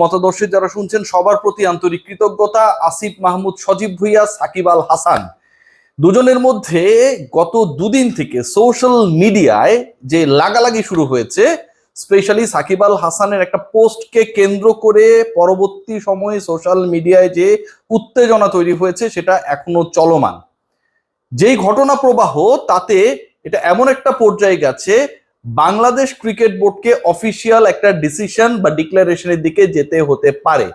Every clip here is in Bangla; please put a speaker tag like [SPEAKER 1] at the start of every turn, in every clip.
[SPEAKER 1] মতাদর্শে যারা শুনছেন সবার প্রতি আন্তরিক কৃতজ্ঞতা। আসিফ মাহমুদ সজীব ভুঁইয়া, সাকিব আল হাসান দুজনের মধ্যে গত দুদিন থেকে সোশ্যাল মিডিয়ায় যে লাগালাগি শুরু হয়েছে, স্পেশালি সাকিব আল হাসানের একটা পোস্টকে কেন্দ্র করে পরবর্তী সময়ে সোশ্যাল মিডিয়ায় যে উত্তেজনা তৈরি হয়েছে সেটা এখনো চলমান। যেই ঘটনা প্রবাহ তাতে এটা এমন একটা পর্যায়ে গেছে, বাংলাদেশ ক্রিকেট বোর্ডকে অফিসিয়াল একটা ডিসিশন বা ডিক্লারেশনের দিকে যেতে হতে পারে।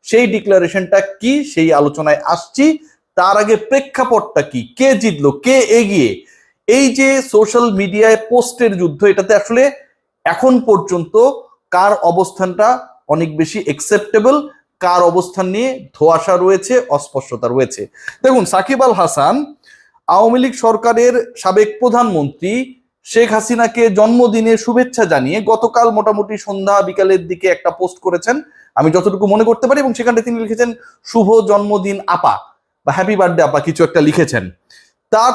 [SPEAKER 1] সেই ডিক্লারেশনটা কি, সেই আলোচনায় আসছি। তার আগে প্রেক্ষাপটটা কি, কে জিতলো, কে এগিয়ে, এই যে সোশ্যাল মিডিয়ায় পোস্টের যুদ্ধ, এটাতে আসলে এখন পর্যন্ত কার অবস্থানটা অনেক বেশি একসেপ্টেবল, কার অবস্থান নিয়ে ধোঁয়াশা রয়েছে, অস্পষ্টতা রয়েছে। দেখুন, সাকিব আল হাসান আওয়ামী লীগ সরকারের সাবেক প্রধানমন্ত্রী শেখ হাসিনাকে জন্মদিনের শুভেচ্ছা জানিয়ে গতকাল মোটামুটি সন্ধ্যা বিকালের দিকে একটা পোস্ট করেছেন, আমি যতটুকু মনে করতে পারি, এবং সেখানে তিনি লিখেছেন শুভ জন্মদিন আপা বা হ্যাপি বার্থডে আপা, কিছু একটা লিখেছেন। তার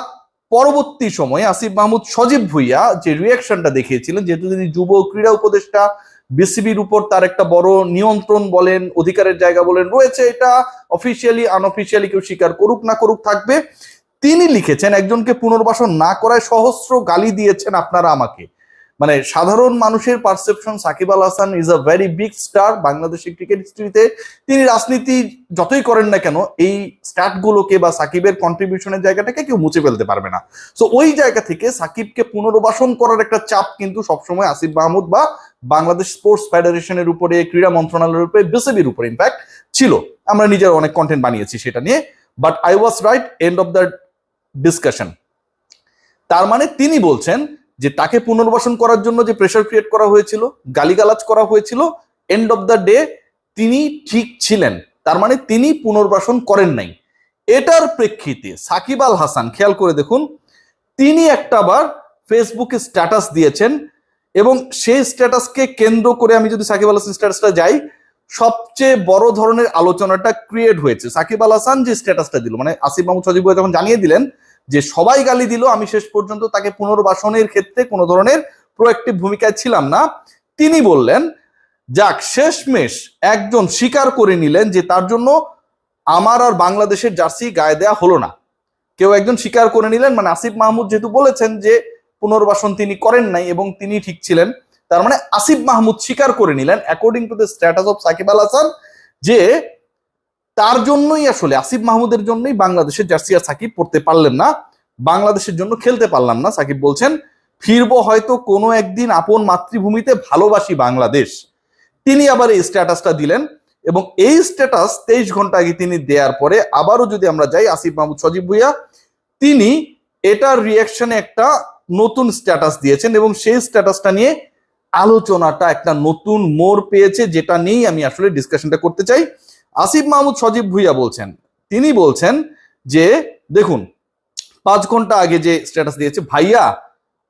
[SPEAKER 1] পরবর্তী সময়ে আসিফ মাহমুদ সজীব ভুঁইয়া যে রিয়াকশনটা দেখিয়েছিলেন, যেহেতু তিনি যুব ক্রীড়া উপদেষ্টা, বিসিবির উপর তার একটা বড় নিয়ন্ত্রণ বলেন, অধিকারের জায়গা বলেন রয়েছে, এটা অফিসিয়ালি আনঅফিসিয়ালি কেউ স্বীকার করুক না করুক থাকবে। তিনি লিখেছেন একজনকে পুনর্বাসন না করায় সহস্র গালি দিয়েছেন আপনারা আমাকে। মানে সাধারণ মানুষের perception, Shakib Al Hasan is a very big star বাংলাদেশের ক্রিকেট হিস্ট্রিতে। তিনি রাজনীতি যতই করেন না কেন, এই স্ট্যাটগুলোকে বা সাকিবের কন্ট্রিবিউশনের জায়গাটাকে কেউ মুছে ফেলতে পারবে না। সো ওই জায়গা থেকে সাকিবকে পুনর্বাসন করার একটা চাপ কিন্তু সবসময় আসিফ মাহমুদ বা বাংলাদেশ স্পোর্টস ফেডারেশনের উপরে, ক্রীড়া মন্ত্রণালয়ের উপরে, বিসিবির উপরে ইনফ্যাক্ট ছিল। আমরা নিজের অনেক কন্টেন্ট বানিয়েছি সেটা নিয়ে। But I was right, end of the discussion. তার মানে তিনি বলছেন যে তাকে পুনর্বাসন করার জন্য যে প্রেশার ক্রিয়েট করা হয়েছিল, গালিগালাজ করা হয়েছিল, এন্ড অফ দ্য ডে তিনি ঠিক ছিলেন। তার মানে তিনি পুনর্বাসন করেন নাই। এটার প্রেক্ষিতে সাকিব আল হাসান, খেয়াল করে দেখুন, তিনি একটাবার ফেসবুকে স্ট্যাটাস দিয়েছেন, এবং সেই স্ট্যাটাসকে কেন্দ্র করে আমি যদি সাকিব আল হাসান স্ট্যাটাসটা যাই, সবচেয়ে বড় ধরনের আলোচনাটা ক্রিয়েট হয়েছে। সাকিব আল হাসান যে স্ট্যাটাসটা দিল, মানে আসিফ মাহমুদ সজীব ভুঁইয়া যখন জানিয়ে দিলেন যে সবাই গালি দিল, আমি শেষ পর্যন্ত তাকে পুনর্বাসনের ক্ষেত্রে কোনো ধরনের প্রোঅ্যাক্টিভ ভূমিকায় ছিলাম না, তিনি বললেন যাক শেষমেশ একজন স্বীকার করে নিলেন যে তার জন্য আমার আর বাংলাদেশের জার্সি গায়ে দেয়া হলো না। কেউ একজন স্বীকার করে নিলেন, মানে আসিফ মাহমুদ যেহেতু বলেছেন যে পুনর্বাসন তিনি করেন নাই এবং তিনি ঠিক ছিলেন, তার মানে আসিফ মাহমুদ স্বীকার করে নিলেন according to the status of Shakib Al Hasan যে তার জন্যই, আসলে আসিফ মাহমুদের জন্যই বাংলাদেশের জার্সি আর সাকিব পড়তে পারলেন না, বাংলাদেশের জন্য খেলতে পারলাম না। সাকিব বলছেন ফিরবো হয়তো কোনো একদিন আপন মাতৃভূমিতে, ভালোবাসি বাংলাদেশ। তিনি আবার এই স্ট্যাটাসটা দিলেন, এবং এই স্ট্যাটাস 23 ঘন্টা আগে তিনি দেওয়ার পরে আবারও যদি আমরা যাই, আসিফ মাহমুদ সজীব ভুঁইয়া তিনি এটার রিয়াকশনে একটা নতুন স্ট্যাটাস দিয়েছেন, এবং সেই স্ট্যাটাসটা নিয়ে আলোচনাটা একটা নতুন মোড় পেয়েছে, যেটা নিয়েই আমি আসলে ডিসকাশনটা করতে চাই। আসিফ মাহমুদ সজীব ভুঁইয়া বলছেন, তিনি বলছেন যে দেখুন 5 ঘন্টা আগে যে স্ট্যাটাস দিয়েছে, ভাইয়া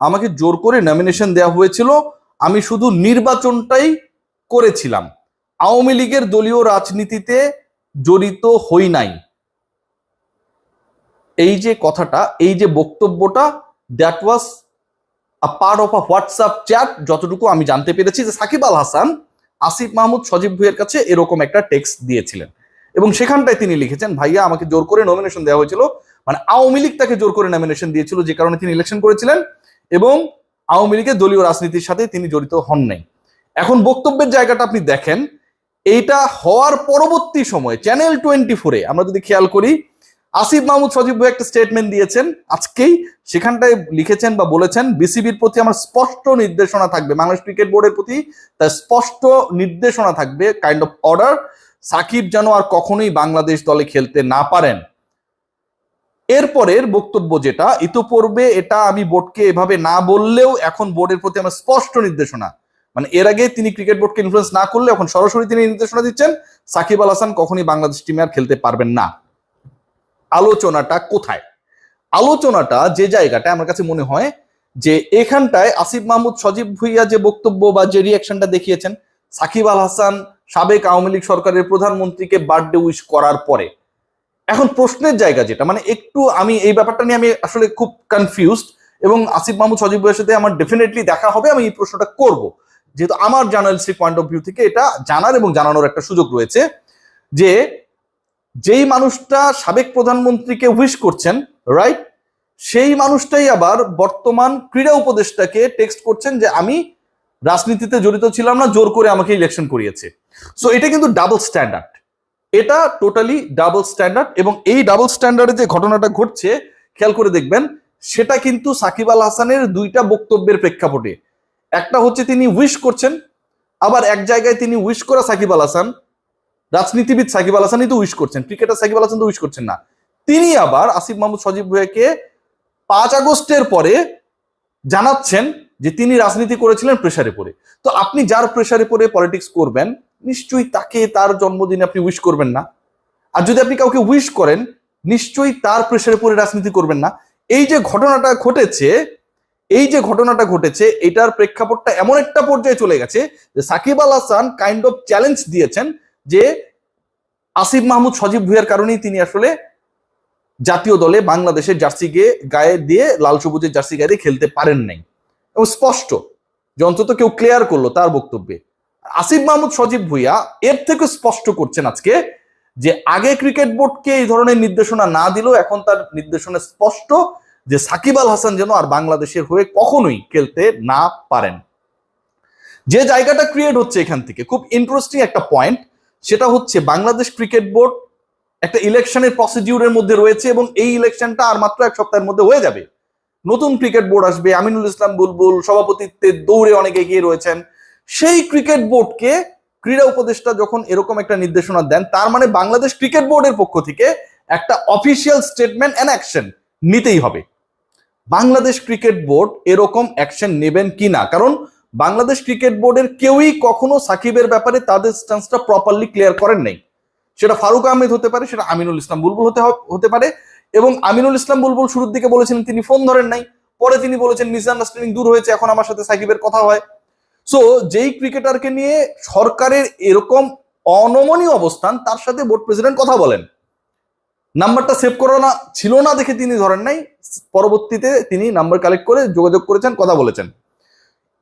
[SPEAKER 1] আমাকে জোর করে নমিনেশন দেওয়া হয়েছিল, আমি শুধু নির্বাচনটাই করেছিলাম, আওয়ামী লীগের দলীয় রাজনীতিতে জড়িত হই নাই। এই যে কথাটা, এই যে বক্তব্যটা, that was a part of a WhatsApp chat, যতটুকু আমি জানতে পেরেছি যে সাকিব আল হাসান আসিফ মাহমুদ সজীব ভুঁইয়ার কাছে এরকম একটা টেক্সট দিয়েছিলেন, এবং সেখানটায় তিনি লিখেছেন ভাইয়া আমাকে জোর করে নমিনেশন দেওয়া হয়েছিল, মানে আওয়ামী লীগ তাকে জোর করে নমিনেশন দিয়েছিল, যে কারণে তিনি ইলেকশন করেছিলেন, এবং আওয়ামী লীগের দলীয় রাজনীতির সাথে তিনি জড়িত হন নাই। এখন বক্তব্যের জায়গাটা আপনি দেখেন, এইটা হওয়ার পরবর্তী সময়ে চ্যানেল 24-এ আমরা যদি খেয়াল করি, আসিফ মাহমুদ সজীব ভুঁইয়া একটা স্টেটমেন্ট দিয়েছেন আজকেই, সেখানটায় লিখেছেন বা বলেছেন বিসিবির প্রতি আমার স্পষ্ট নির্দেশনা থাকবে, বাংলাদেশ ক্রিকেট বোর্ডের প্রতি তার স্পষ্ট নির্দেশনা থাকবে, কাইন্ড অফ অর্ডার, সাকিব যেন আর কখনোই বাংলাদেশ দলে খেলতে না পারেন। এরপরের বক্তব্য যেটা, ইতোপূর্বে এটা আমি বোর্ডকে এভাবে না বললেও এখন বোর্ডের প্রতি আমার স্পষ্ট নির্দেশনা, মানে এর আগে তিনি ক্রিকেট বোর্ডকে ইনফ্লুয়েন্স না করলে এখন সরাসরি তিনি নির্দেশনা দিচ্ছেন সাকিব আল হাসান কখনোই বাংলাদেশ টিমে আর খেলতে পারবেন না। আলোচনাটা কোথায়? আলোচনাটা যে জায়গাটা আমার কাছে মনে হয় যে এখানটায় আসিফ মাহমুদ সজীব ভুঁইয়া যে বক্তব্য বা যে রিয়াকশনটা দেখিয়েছেন, সাকিব আল হাসান সাবেক আওয়ামী লীগ সরকারের প্রধানমন্ত্রীকে বার্থডে উইশ করার পরে এখন প্রশ্নের জায়গা যেটা, মানে একটু আমি এই ব্যাপারটা নিয়ে আমি আসলে খুব কনফিউজড, এবং আসিফ মাহমুদ সজীব ভুঁইয়ার সাথে আমার ডেফিনেটলি দেখা হবে, আমি এই প্রশ্নটা করব যেহেতু আমার জার্নালিস্টিক পয়েন্ট অফ ভিউ থেকে এটা জানার এবং জানানোর একটা সুযোগ রয়েছে যে যেই মানুষটা সাবেক প্রধানমন্ত্রীকে উইশ করছেন, রাইট, সেই মানুষটাই আবার বর্তমান ক্রীড়া উপদেষ্টাকে টেক্সট করছেন যে আমি রাজনীতিতে জড়িত ছিলাম না, জোর করে আমাকে ইলেকশন করিয়েছে। সো এটা কিন্তু ডাবল স্ট্যান্ডার্ড, এটা টোটালি ডাবল স্ট্যান্ডার্ড। এবং এই ডাবল স্ট্যান্ডার্ডে যে ঘটনাটা ঘটছে খেয়াল করে দেখবেন, সেটা কিন্তু সাকিব আল হাসানের দুইটা বক্তব্যের প্রেক্ষাপটে। একটা হচ্ছে তিনি উইশ করছেন, আবার এক জায়গায় তিনি উইশ করা সাকিব আল হাসান, রাজনীতিবিদ সাকিব আল হাসানই তো উইশ করছেন, ক্রিকেটার সাকিব আল হাসান তো উইশ করছেন না, তিনি আবার আসিফ মাহমুদ সজীব ভুঁইয়াকে 5 আগস্টের পরে জানাচ্ছেন যে তিনি রাজনীতি করেছিলেন প্রেসারে পড়ে। তো আপনি যার প্রেসারে পড়ে পলিটিক্স করবেন, নিশ্চয়ই তাকে তার জন্মদিনে আপনি উইশ করবেন না। আর যদি আপনি কাউকে উইশ করেন, নিশ্চয়ই তার প্রেসারে পড়ে রাজনীতি করবেন না। এই যে ঘটনাটা ঘটেছে, এটার প্রেক্ষাপটটা এমন একটা পর্যায়ে চলে গেছে যে Shakib Al Hasan kind of challenge দিয়েছেন যে আসিফ মাহমুদ সজীব ভুঁইয়ার কারণেই তিনি আসলে জাতীয় দলে বাংলাদেশের জার্সি গায়ে দিয়ে, লাল সবুজের জার্সি গায়ে দিয়ে খেলতে পারেন নাই। এবং স্পষ্ট যে অন্তত কেউ ক্লিয়ার করলো তার বক্তব্যে। আসিফ মাহমুদ সজীব ভুঁইয়া এর থেকে স্পষ্ট করছেন আজকে যে আগে ক্রিকেট বোর্ডকে এই ধরনের নির্দেশনা না দিলেও এখন তার নির্দেশনা স্পষ্ট যে সাকিব আল হাসান যেন আর বাংলাদেশের হয়ে কখনোই খেলতে না পারেন। যে জায়গাটা ক্রিয়েট হচ্ছে এখান থেকে খুব ইন্টারেস্টিং একটা পয়েন্ট, সেটা হচ্ছে বাংলাদেশ ক্রিকেট বোর্ড একটা ইলেকশনের প্রসিডিউরের মধ্যে রয়েছে এবং এই ইলেকশনটা আর মাত্র 1 সপ্তাহের মধ্যে হয়ে যাবে। নতুন ক্রিকেট বোর্ড আসবে, আমিনুল ইসলাম বুলবুল সভাপতিত্বের দৌড়ে অনেক এগিয়ে রয়েছেন। সেই ক্রিকেট বোর্ডকে ক্রীড়া উপদেষ্টা যখন এরকম একটা নির্দেশনা দেন, তার মানে বাংলাদেশ ক্রিকেট বোর্ডের পক্ষ থেকে একটা অফিসিয়াল স্টেটমেন্ট এন্ড অ্যাকশন নিতেই হবে। বাংলাদেশ ক্রিকেট বোর্ড এরকম অ্যাকশন নেবেন কিনা, কারণ বাংলাদেশ ক্রিকেট বোর্ডের কেউই কখনো সাকিবের ব্যাপারে তাদের স্ট্যান্সটা প্রপারলি ক্লিয়ার করেন নাই। সেটা ফারুক আহমেদ হতে পারে, সেটা আমিনুল ইসলাম বুলবুল হতে পারে। এবং আমিনুল ইসলাম বুলবুল শুরুর দিকে বলেছিলেন তিনি ফোন ধরেন নাই, পরে তিনি বলেছেন মিসআন্ডারস্ট্যান্ডিং দূর হয়েছে, এখন আমার সাথে সাকিবের কথা হয়। সো যেই ক্রিকেটারকে নিয়ে সরকারের এরকম অনমনীয় অবস্থান, তার সাথে বোর্ড প্রেসিডেন্ট কথা বলেন, নাম্বারটা সেভ করা না ছিল না দেখে তিনি ধরেন নাই, পরবর্তীতে তিনি নাম্বার কালেক্ট করে যোগাযোগ করেছেন, কথা বলেছেন।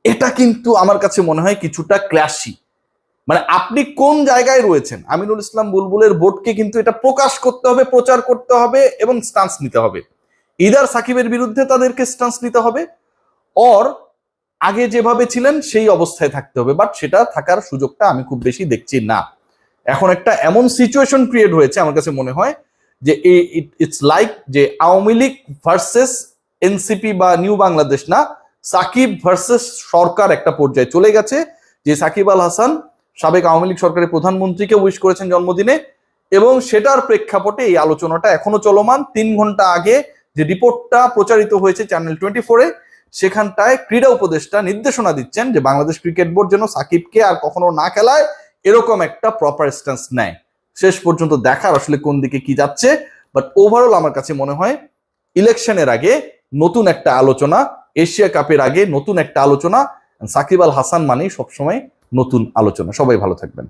[SPEAKER 1] এটা কিন্তু আমার কাছে মনে হয় কিছুটা ক্ল্যাশি। মানে আপনি কোন জায়গায় রয়েছেন, আমিনুল ইসলাম বুলবুলের বোর্ডকে কিন্তু এটা প্রকাশ করতে হবে, প্রচার করতে হবে এবং স্টান্স নিতে হবে। ইদার সাকিবের বিরুদ্ধে তাদেরকে স্টান্স নিতে হবে, অর আগে যেভাবে ছিলেন সেই অবস্থায় থাকতে হবে। বাট সেটা থাকার সুযোগটা আমি খুব বেশি দেখছি না। এখন একটা এমন সিচুয়েশন ক্রিয়েট হয়েছে আমার কাছে মনে হয় যে ইটস লাইক যে আওয়ামী লীগ ভার্সেস এনসিপি বা নিউ বাংলাদেশ না, সাকিব ভার্সেস সরকার একটা পর্যায়ে চলে গেছে। যে সাকিব আল হাসান সাবেক আওয়ামী লীগ সরকারের প্রধানমন্ত্রীকে উইশ করেছেন জন্মদিনে, এবং সেটার প্রেক্ষাপটে এই আলোচনাটা এখনো চলমান। 3 ঘন্টা আগে যে রিপোর্টটা প্রচারিত হয়েছে চ্যানেল 24-এ, সেখানটায় ক্রীড়া উপদেষ্টা নির্দেশনা দিচ্ছেন যে বাংলাদেশ ক্রিকেট বোর্ড যেন সাকিবকে আর কখনো না খেলায়, এরকম একটা প্রপার স্ট্যান্স নেয়। শেষ পর্যন্ত দেখার আসলে কোন দিকে কি যাচ্ছে। বাট ওভারঅল আমার কাছে মনে হয় ইলেকশনের আগে নতুন একটা আলোচনা, এশিয়া কাপের আগে নতুন একটা আলোচনা, সাকিব আল হাসান মানেই সবসময় নতুন আলোচনা। সবাই ভালো থাকবেন।